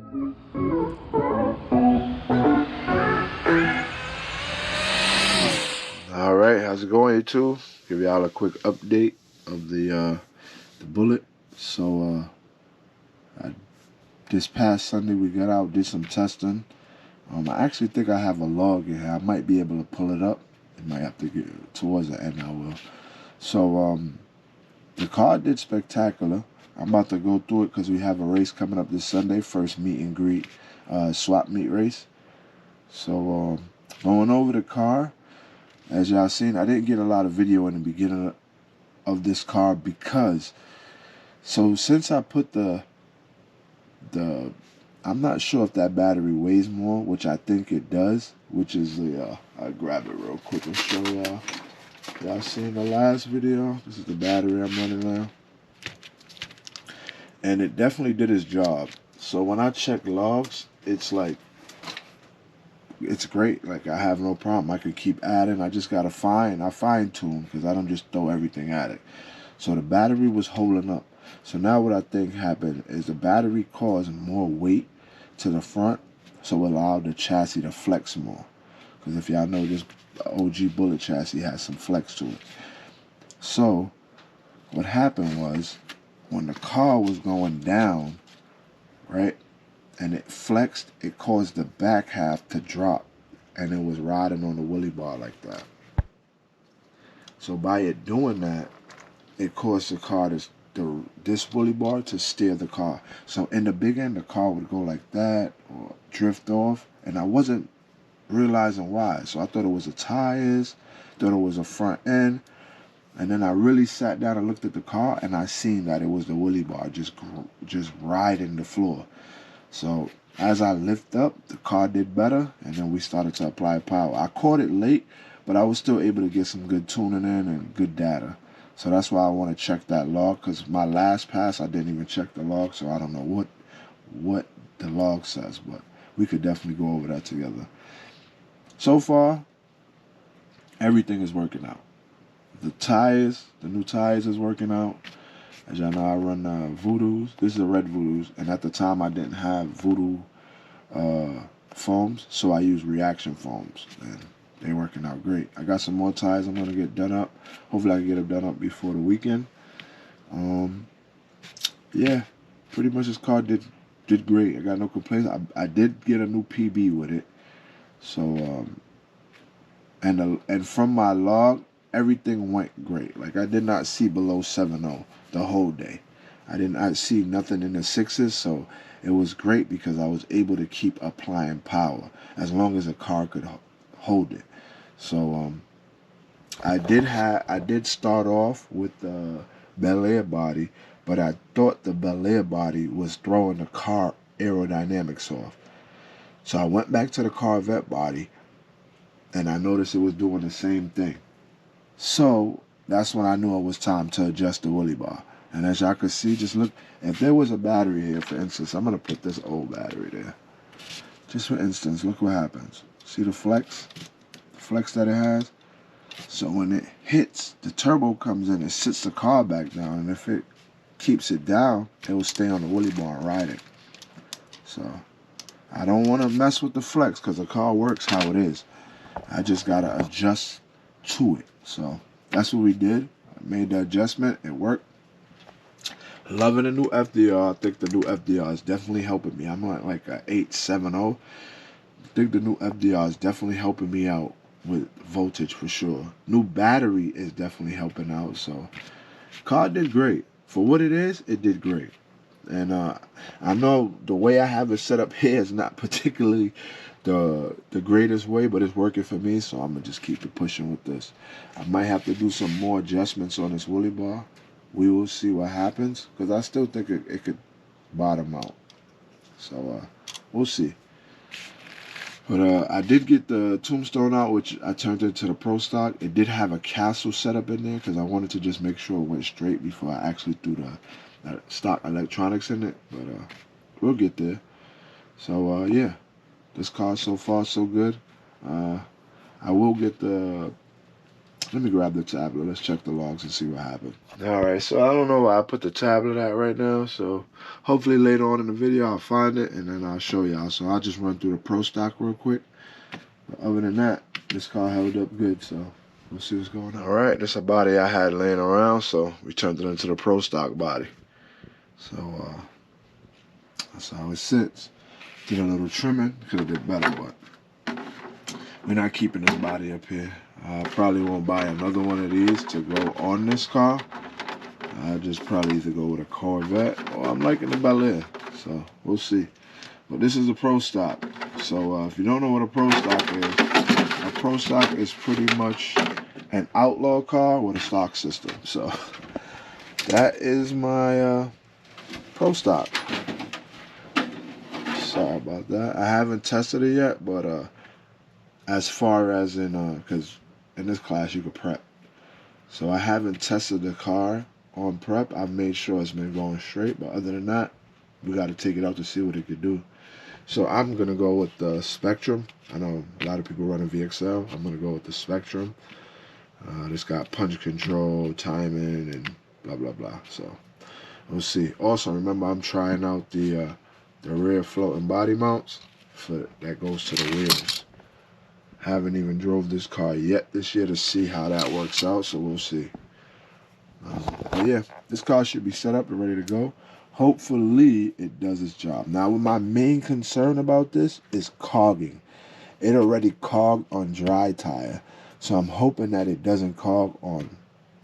All right, how's it going, YouTube? Give y'all a quick update of the Bullet. So this past Sunday we got out, did some testing. I actually think I have a log in here. I might be able to pull it up. It might have to get towards the end. I will. So the car did spectacular. I'm about to go through it because we have a race coming up this Sunday. First meet and greet, swap meet race. So going over the car. As y'all seen, I didn't get a lot of video in the beginning of this car because, so since I put the, I'm not sure if that battery weighs more, which I think it does, which is the, I'll grab it real quick and show y'all. Y'all seen the last video? This is the battery I'm running now. And it definitely did its job. So when I check logs, it's like, it's great. Like, I have no problem. I could keep adding. I just gotta fine tune because I don't just throw everything at it. So the battery was holding up. So now what I think happened is the battery caused more weight to the front, so it allowed the chassis to flex more. Because if y'all know, this OG Bullet chassis has some flex to it. So what happened was when the car was going down, right, and it flexed, it caused the back half to drop, and it was riding on the wheelie bar like that. So by it doing that, it caused the car to, this wheelie bar to steer the car. So in the big end, the car would go like that or drift off, and I wasn't realizing why. So I thought it was the tires, thought it was a front end, and then I really sat down and looked at the car, and I seen that it was the wheelie bar just riding the floor. So as I lift up, the car did better, and then we started to apply power. I caught it late, but I was still able to get some good tuning in and good data. So that's why I want to check that log, because my last pass I didn't even check the log, so I don't know what the log says, but we could definitely go over that together. So far, everything is working out. The tires, the new tires is working out. As y'all know, I run Voodoos. This is a red Voodoos, and at the time I didn't have Voodoo foams, so I use reaction foams, and they're working out great. I got some more tires I'm gonna get done up. Hopefully I can get them done up before the weekend. Yeah, pretty much this car did great. I got no complaints. I did get a new PB with it, so and from my log, everything went great. Like, I did not see below 7.0 the whole day. I did not see nothing in the sixes, so it was great because I was able to keep applying power as long as the car could hold it. So I did start off with the Bel Air body, but I thought the Bel Air body was throwing the car aerodynamics off. So I went back to the Corvette body, and I noticed it was doing the same thing. So that's when I knew it was time to adjust the wheelie bar. And as y'all can see, just look, if there was a battery here, for instance, I'm gonna put this old battery there. Just for instance, look what happens. See the flex that it has? So when it hits, the turbo comes in and sits the car back down, and if it keeps it down, it will stay on the wheelie bar and ride it. So I don't want to mess with the flex because the car works how it is. I just gotta adjust to it. So that's what we did. I made the adjustment. It worked. Loving the new FDR. I think the new FDR is definitely helping me. I'm at like a 870. I think the new FDR is definitely helping me out with voltage for sure. New battery is definitely helping out. So car did great. For what it is, it did great. And I know the way I have it set up here is not particularly the greatest way, but it's working for me, so I'm gonna just keep it pushing with this. I might have to do some more adjustments on this wheelie bar. We will see what happens, because I still think it could bottom out. So we'll see. But I did get the Tombstone out, which I turned into the Pro Stock. It did have a castle setup in there because I wanted to just make sure it went straight before I actually threw the stock electronics in it. But we'll get there. So yeah, this car so far so good. I will get the Let me grab the tablet. Let's check the logs and see what happened. All right, so I don't know where I put the tablet at right now. So hopefully later on in the video I'll find it and then I'll show y'all. So I'll just run through the Pro Stock real quick. But other than that, this car held up good. So we'll see what's going on. All right, this is a body I had laying around. So we turned it into the Pro Stock body. So that's how it sits. Did a little trimming. Could have did better, but we're not keeping this body up here. I probably won't buy another one of these to go on this car. I'll just probably either go with a Corvette or I'm liking the Bel Air. So we'll see. But this is a Pro Stock. So if you don't know what a Pro Stock is pretty much an outlaw car with a stock system. So that is my Pro Stock. Sorry about that. I haven't tested it yet, but as far as in, because in this class you could prep. So I haven't tested the car on prep. I've made sure it's been going straight, but other than that, we got to take it out to see what it could do. So I'm going to go with the Spectrum. I know a lot of people run a VXL. I'm going to go with the Spectrum. It's got punch control, timing, and blah, blah, blah. So we'll see. Also, remember, I'm trying out the rear floating body mounts that goes to the wheels. Haven't even drove this car yet this year to see how that works out, so we'll see. But yeah, this car should be set up and ready to go. Hopefully, it does its job. Now, my main concern about this is cogging. It already cogged on dry tire, so I'm hoping that it doesn't cog on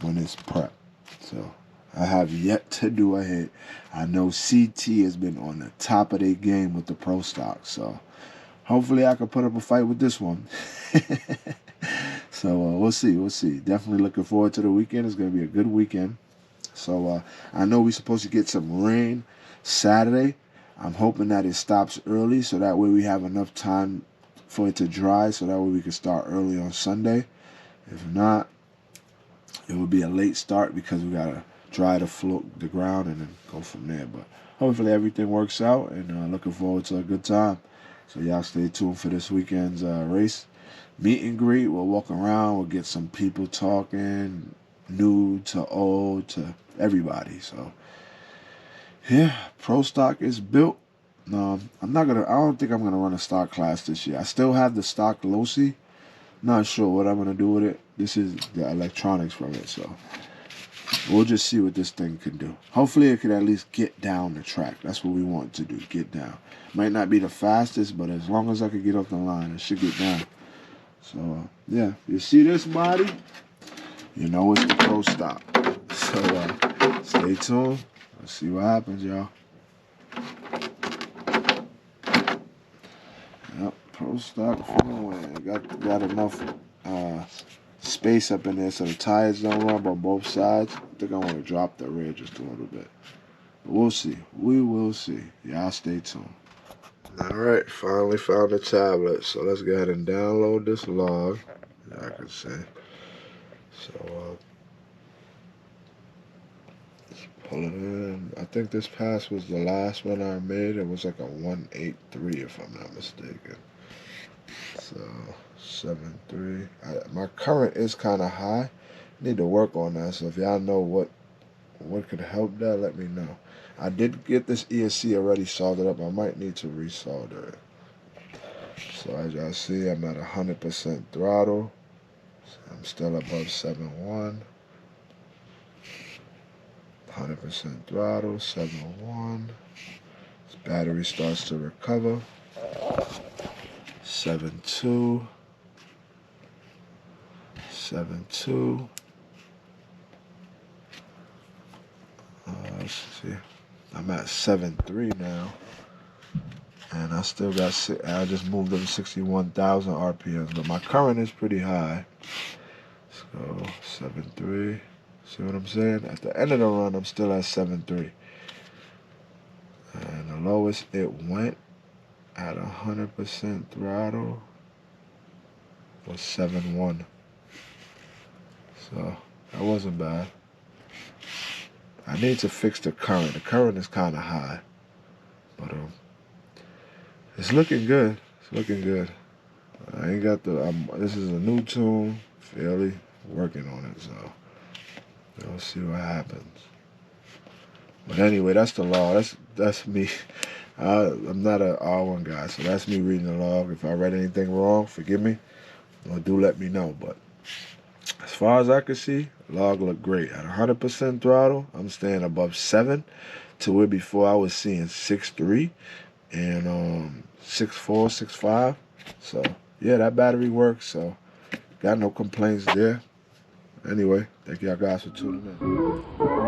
when it's prepped. So I have yet to do a hit. I know CT has been on the top of their game with the Pro Stock, so hopefully I can put up a fight with this one. So we'll see. We'll see. Definitely looking forward to the weekend. It's going to be a good weekend. So I know we're supposed to get some rain Saturday. I'm hoping that it stops early so that way we have enough time for it to dry so that way we can start early on Sunday. If not, it will be a late start because we got to dry the ground and then go from there. But hopefully everything works out and looking forward to a good time. So y'all stay tuned for this weekend's race. Meet and greet. We'll walk around. We'll get some people talking, new to old to everybody. So yeah, Pro Stock is built. I don't think I'm gonna run a stock class this year. I still have the stock Losi. Not sure what I'm gonna do with it. This is the electronics from it, so we'll just see what this thing can do. Hopefully it can at least get down the track. That's what we want to do, get down. Might not be the fastest, but as long as I can get off the line, it should get down. So, yeah, you see this body? You know it's the Pro Stock. So, stay tuned. Let's see what happens, y'all. Yep, Pro Stock for the win. Got enough space up in there so the tires don't rub on both sides. I think I want to drop the rear just a little bit. But we'll see. We will see. Y'all stay tuned. Alright, finally found the tablet. So let's go ahead and download this log. I can say. So let's pull it in. I think this pass was the last one I made. It was like a 183 if I'm not mistaken. So 7.3. My current is kind of high. Need to work on that. So if y'all know what could help that, let me know. I did get this ESC already soldered up. I might need to resolder it. So as y'all see, I'm at 100% throttle. So I'm still above 7.1. 100% throttle, 7.1. This battery starts to recover. 7.2. 7.2. Let's see. I'm at 7.3 now, and I still got. I just moved up to 61,000 RPMs, but my current is pretty high. So 7.3. See what I'm saying? At the end of the run, I'm still at 7.3, and the lowest it went at 100% throttle was 7.1. So that wasn't bad. I need to fix the current. The current is kind of high, but it's looking good. It's looking good. I ain't got the. This is a new tune, fairly working on it, so we'll see what happens. But anyway, that's the law. That's me. I'm not an R1 guy, so that's me reading the log. If I read anything wrong, forgive me, or do let me know. But as far as I can see, the log looked great. At 100% throttle, I'm staying above 7, to where before I was seeing 6.3 and 6.4, 6.5. So yeah, that battery works. So got no complaints there. Anyway, thank y'all guys for tuning in.